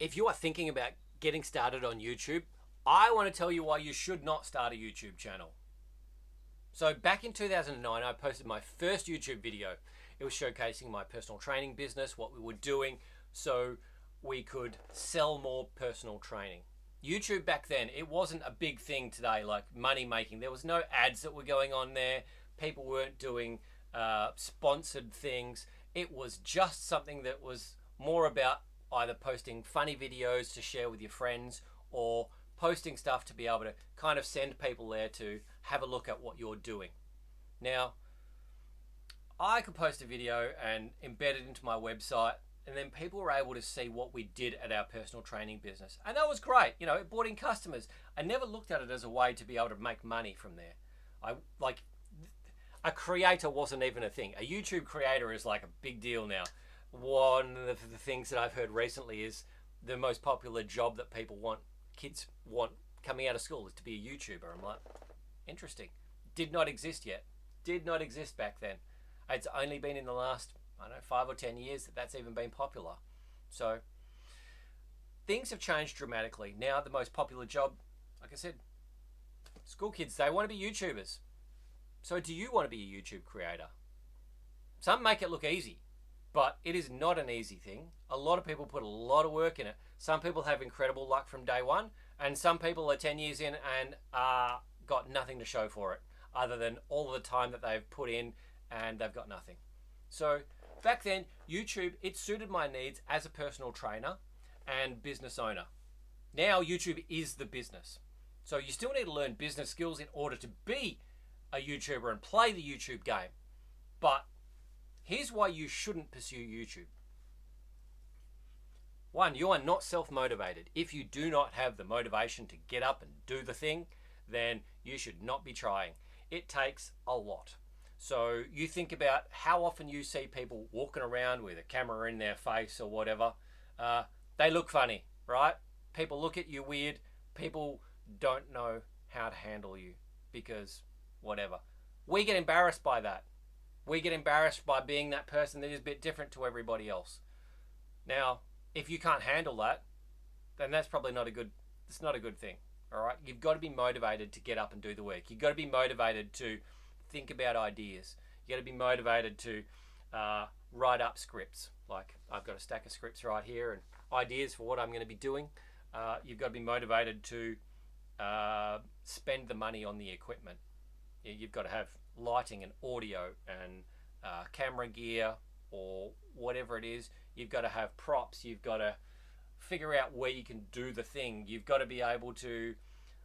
If you are thinking about getting started on YouTube, I want to tell you why you should not start a YouTube channel. So back in 2009, I posted my first YouTube video. It was showcasing my personal training business, what we were doing, so we could sell more personal training. YouTube back then, it wasn't a big thing today, like money making. There was no ads that were going on there. People weren't doing sponsored things. It was just something that was more about either posting funny videos to share with your friends or posting stuff to be able to kind of send people there to have a look at what you're doing. Now, I could post a video and embed it into my website, and then people were able to see what we did at our personal training business. And that was great. You know, it brought in customers. I never looked at it as a way to be able to make money from there. A creator wasn't even a thing. A YouTube creator is like a big deal now. One of the things that I've heard recently is the most popular job that kids want coming out of school is to be a YouTuber. I'm like, interesting. Did not exist yet. Did not exist back then. It's only been in the last, 5 or 10 years that that's even been popular. So things have changed dramatically. Now the most popular job, like I said, school kids, they want to be YouTubers. So do you want to be a YouTube creator? Some make it look easy, but it is not an easy thing. A lot of people put a lot of work in it. Some people have incredible luck from day one, and some people are 10 years in and got nothing to show for it, other than all the time that they've put in and they've got nothing. So back then, YouTube, it suited my needs as a personal trainer and business owner. Now YouTube is the business. So you still need to learn business skills in order to be a YouTuber and play the YouTube game. But here's why you shouldn't pursue YouTube. One, you are not self-motivated. If you do not have the motivation to get up and do the thing, then you should not be trying. It takes a lot. So you think about how often you see people walking around with a camera in their face or whatever. They look funny, right? People look at you weird. People don't know how to handle you because whatever. We get embarrassed by that. We get embarrassed by being that person that is a bit different to everybody else. Now, if you can't handle that, then that's probably not a good thing. All right? You've got to be motivated to get up and do the work. You've got to be motivated to think about ideas. You've got to be motivated to write up scripts. Like I've got a stack of scripts right here and ideas for what I'm going to be doing. You've got to be motivated to spend the money on the equipment. You've got to have lighting and audio and camera gear or whatever it is. You've got to have props. You've got to figure out where you can do the thing. You've got to be able to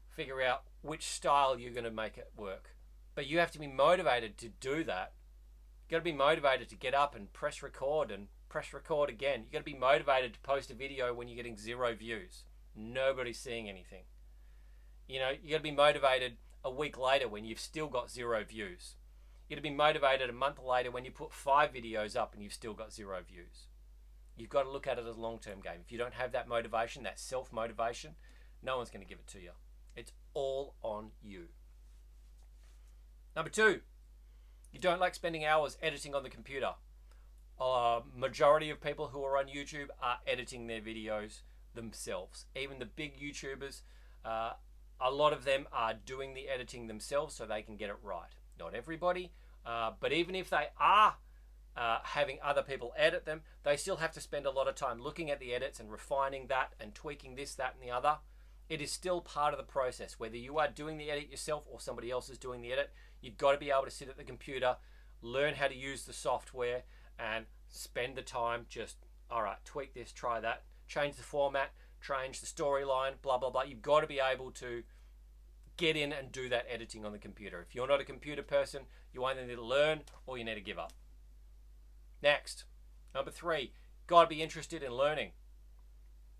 figure out which style you're going to make it work. But you have to be motivated to do that. You've got to be motivated to get up and press record again. You've got to be motivated to post a video when you're getting 0 views. Nobody's seeing anything. You know, you got to be motivated a week later when you've still got 0 views. You got to be motivated a month later when you put 5 videos up and you've still got 0 views. You've got to look at it as a long-term game. If you don't have that motivation, that self-motivation, no one's going to give it to you. It's all on you. Number 2, you don't like spending hours editing on the computer. Majority of people who are on YouTube are editing their videos themselves. Even the big YouTubers, a lot of them are doing the editing themselves so they can get it right. Not everybody, but even if they are having other people edit them, they still have to spend a lot of time looking at the edits and refining that and tweaking this, that, and the other. It is still part of the process. Whether you are doing the edit yourself or somebody else is doing the edit, you've got to be able to sit at the computer, learn how to use the software, and spend the time just, all right, tweak this, try that, change the format, change the storyline, blah, blah, blah. You've got to be able to get in and do that editing on the computer. If you're not a computer person, you either need to learn or you need to give up. Next, number 3, got to be interested in learning.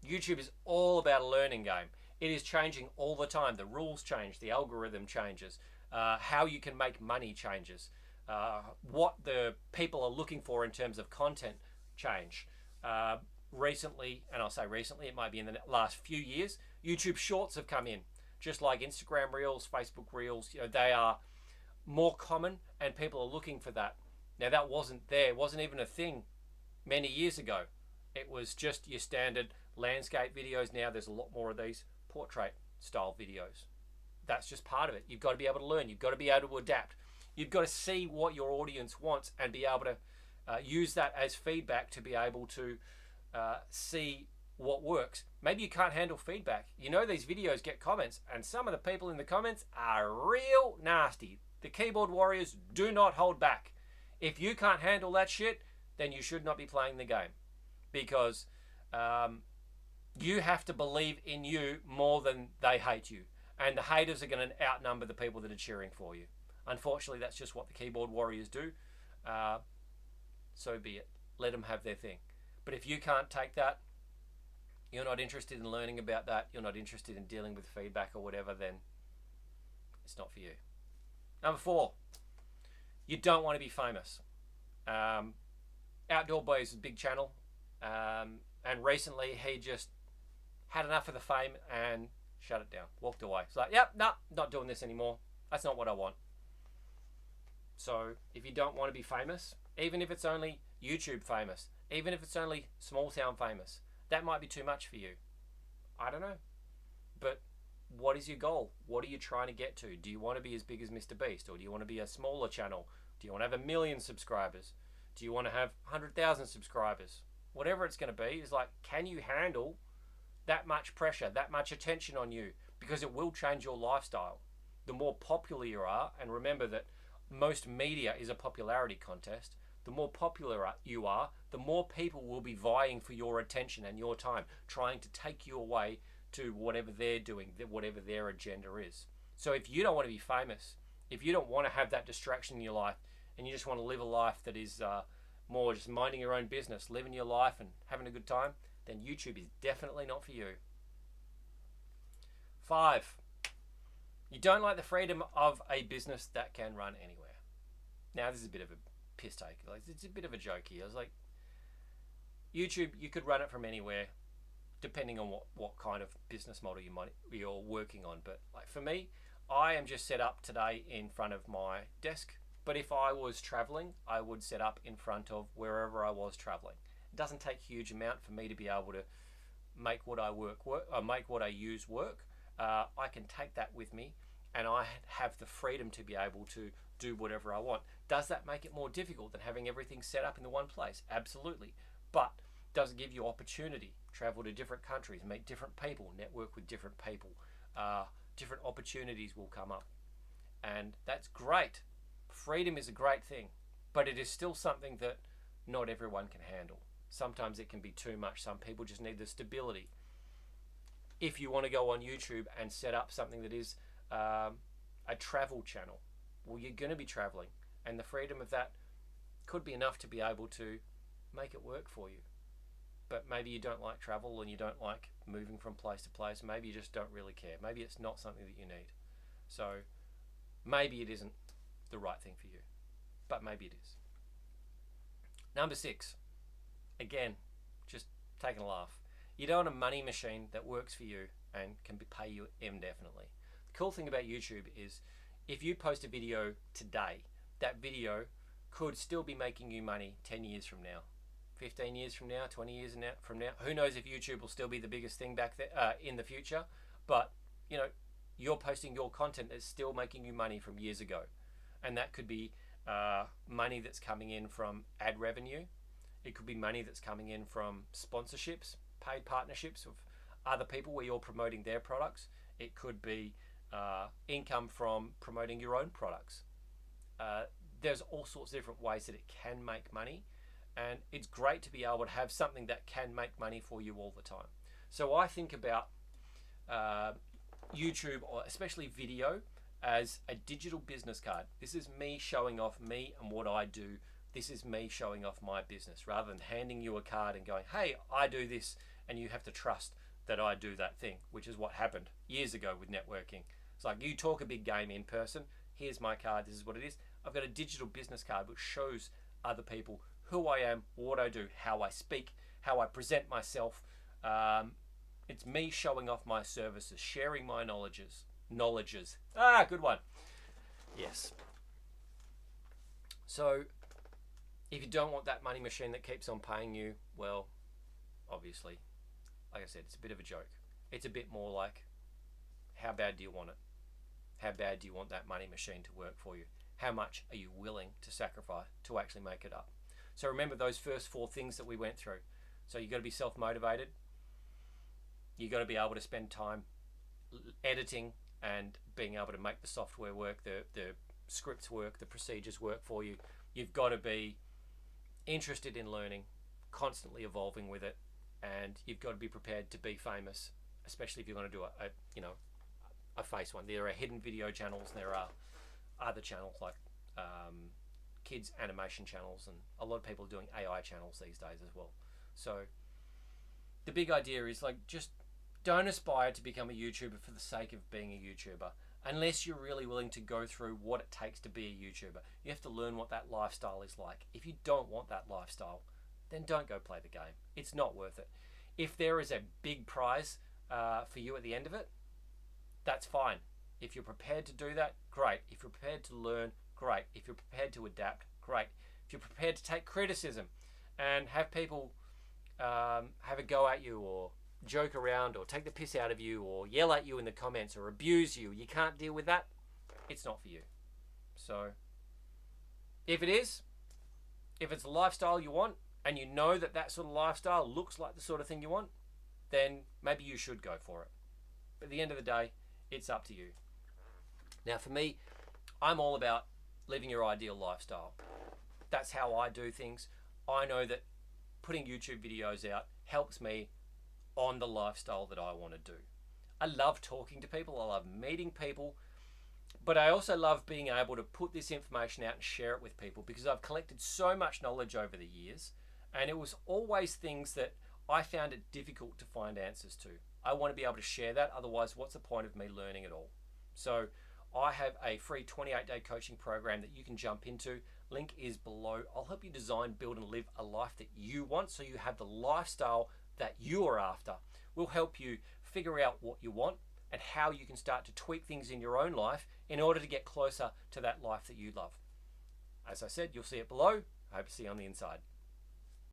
YouTube is all about a learning game. It is changing all the time. The rules change, the algorithm changes, how you can make money changes, what the people are looking for in terms of content change. Recently, and I'll say recently, it might be in the last few years, YouTube Shorts have come in. Just like Instagram Reels, Facebook Reels, they are more common and people are looking for that. Now that wasn't there, it wasn't even a thing many years ago. It was just your standard landscape videos. Now there's a lot more of these portrait style videos. That's just part of it. You've got to be able to learn. You've got to be able to adapt. You've got to see what your audience wants and be able to use that as feedback to be able to see what works. Maybe you can't handle feedback. You know, these videos get comments, and some of the people in the comments are real nasty. The keyboard warriors do not hold back. If you can't handle that shit, then you should not be playing the game, because you have to believe in you more than they hate you, and the haters are going to outnumber the people that are cheering for you. Unfortunately, that's just what the keyboard warriors do. So be it. Let them have their thing. But if you can't take that, you're not interested in learning about that, you're not interested in dealing with feedback or whatever, then it's not for you. Number 4, you don't want to be famous. Outdoor Boy is a big channel, and recently he just had enough of the fame and shut it down, walked away. It's like, yep, no, not doing this anymore. That's not what I want. So if you don't want to be famous, even if it's only YouTube famous, even if it's only small town famous, that might be too much for you. I don't know. But what is your goal? What are you trying to get to? Do you want to be as big as Mr. Beast? Or do you want to be a smaller channel? Do you want to have 1 million subscribers? Do you want to have 100,000 subscribers? Whatever it's going to be, is like, can you handle that much pressure, that much attention on you? Because it will change your lifestyle. The more popular you are, and remember that most media is a popularity contest, the more popular you are, the more people will be vying for your attention and your time, trying to take you away to whatever they're doing, whatever their agenda is. So if you don't want to be famous, if you don't want to have that distraction in your life, and you just want to live a life that is more just minding your own business, living your life and having a good time, then YouTube is definitely not for you. 5, you don't like the freedom of a business that can run anywhere. Now, this is a bit of a piss take. Like, it's a bit of a joke here. It's like, YouTube, you could run it from anywhere, depending on what kind of business model you're working on. But like for me, I am just set up today in front of my desk. But if I was traveling, I would set up in front of wherever I was traveling. It doesn't take a huge amount for me to be able to make what I make what I use work. I can take that with me, and I have the freedom to be able to do whatever I want. Does that make it more difficult than having everything set up in the one place? Absolutely. But does it give you opportunity? Travel to different countries, meet different people, network with different people. Different opportunities will come up. And that's great. Freedom is a great thing, but it is still something that not everyone can handle. Sometimes it can be too much. Some people just need the stability. If you want to go on YouTube and set up something that is a travel channel, well, you're going to be traveling, and the freedom of that could be enough to be able to make it work for you. But maybe you don't like travel and you don't like moving from place to place. Maybe you just don't really care. Maybe it's not something that you need. So maybe it isn't the right thing for you, but maybe it is. Number 6, again, just taking a laugh. You don't want a money machine that works for you and can pay you indefinitely. The cool thing about YouTube is if you post a video today, that video could still be making you money 10 years from now, 15 years from now, 20 years from now. Who knows if YouTube will still be the biggest thing back there in the future, but you know, you're posting your content that's still making you money from years ago. And that could be money that's coming in from ad revenue. It could be money that's coming in from sponsorships, paid partnerships with other people where you're promoting their products. It could be income from promoting your own products. There's all sorts of different ways that it can make money, and it's great to be able to have something that can make money for you all the time. So I think about YouTube, or especially video, as a digital business card. This is me showing off me and what I do. This is me showing off my business, rather than handing you a card and going, hey, I do this, and you have to trust that I do that thing, which is what happened years ago with networking. It's like, you talk a big game in person, here's my card, this is what it is. I've got a digital business card which shows other people who I am, what I do, how I speak, how I present myself. It's me showing off my services, sharing my knowledges. Good one. Yes. So if you don't want that money machine that keeps on paying you, well, obviously like I said, it's a bit of a joke. It's a bit more like, how bad do you want it? How bad do you want that money machine to work for you? How much are you willing to sacrifice to actually make it up? So remember those first 4 things that we went through. So you've got to be self-motivated. You've got to be able to spend time editing and being able to make the software work, the scripts work, the procedures work for you. You've got to be interested in learning, constantly evolving with it, and you've got to be prepared to be famous, especially if you're going to do a face one. There are hidden video channels, there are other channels like kids animation channels, and a lot of people are doing AI channels these days as well. So the big idea is, like, just don't aspire to become a YouTuber for the sake of being a YouTuber, unless you're really willing to go through what it takes to be a YouTuber. You have to learn what that lifestyle is like. If you don't want that lifestyle, then don't go play the game. It's not worth it. If there is a big prize for you at the end of it, that's fine. If you're prepared to do that, great. If you're prepared to learn, great. If you're prepared to adapt, great. If you're prepared to take criticism and have people have a go at you, or joke around, or take the piss out of you, or yell at you in the comments, or abuse you, you can't deal with that, it's not for you. So if it is, if it's a lifestyle you want, and you know that that sort of lifestyle looks like the sort of thing you want, then maybe you should go for it. But at the end of the day, it's up to you. Now for me, I'm all about living your ideal lifestyle. That's how I do things. I know that putting YouTube videos out helps me on the lifestyle that I want to do. I love talking to people, I love meeting people, but I also love being able to put this information out and share it with people, because I've collected so much knowledge over the years, and it was always things that I found it difficult to find answers to. I want to be able to share that, otherwise what's the point of me learning it all? So I have a free 28-day coaching program that you can jump into. Link is below. I'll help you design, build, and live a life that you want, so you have the lifestyle that you are after. We'll help you figure out what you want and how you can start to tweak things in your own life in order to get closer to that life that you love. As I said, you'll see it below. I hope to see you on the inside.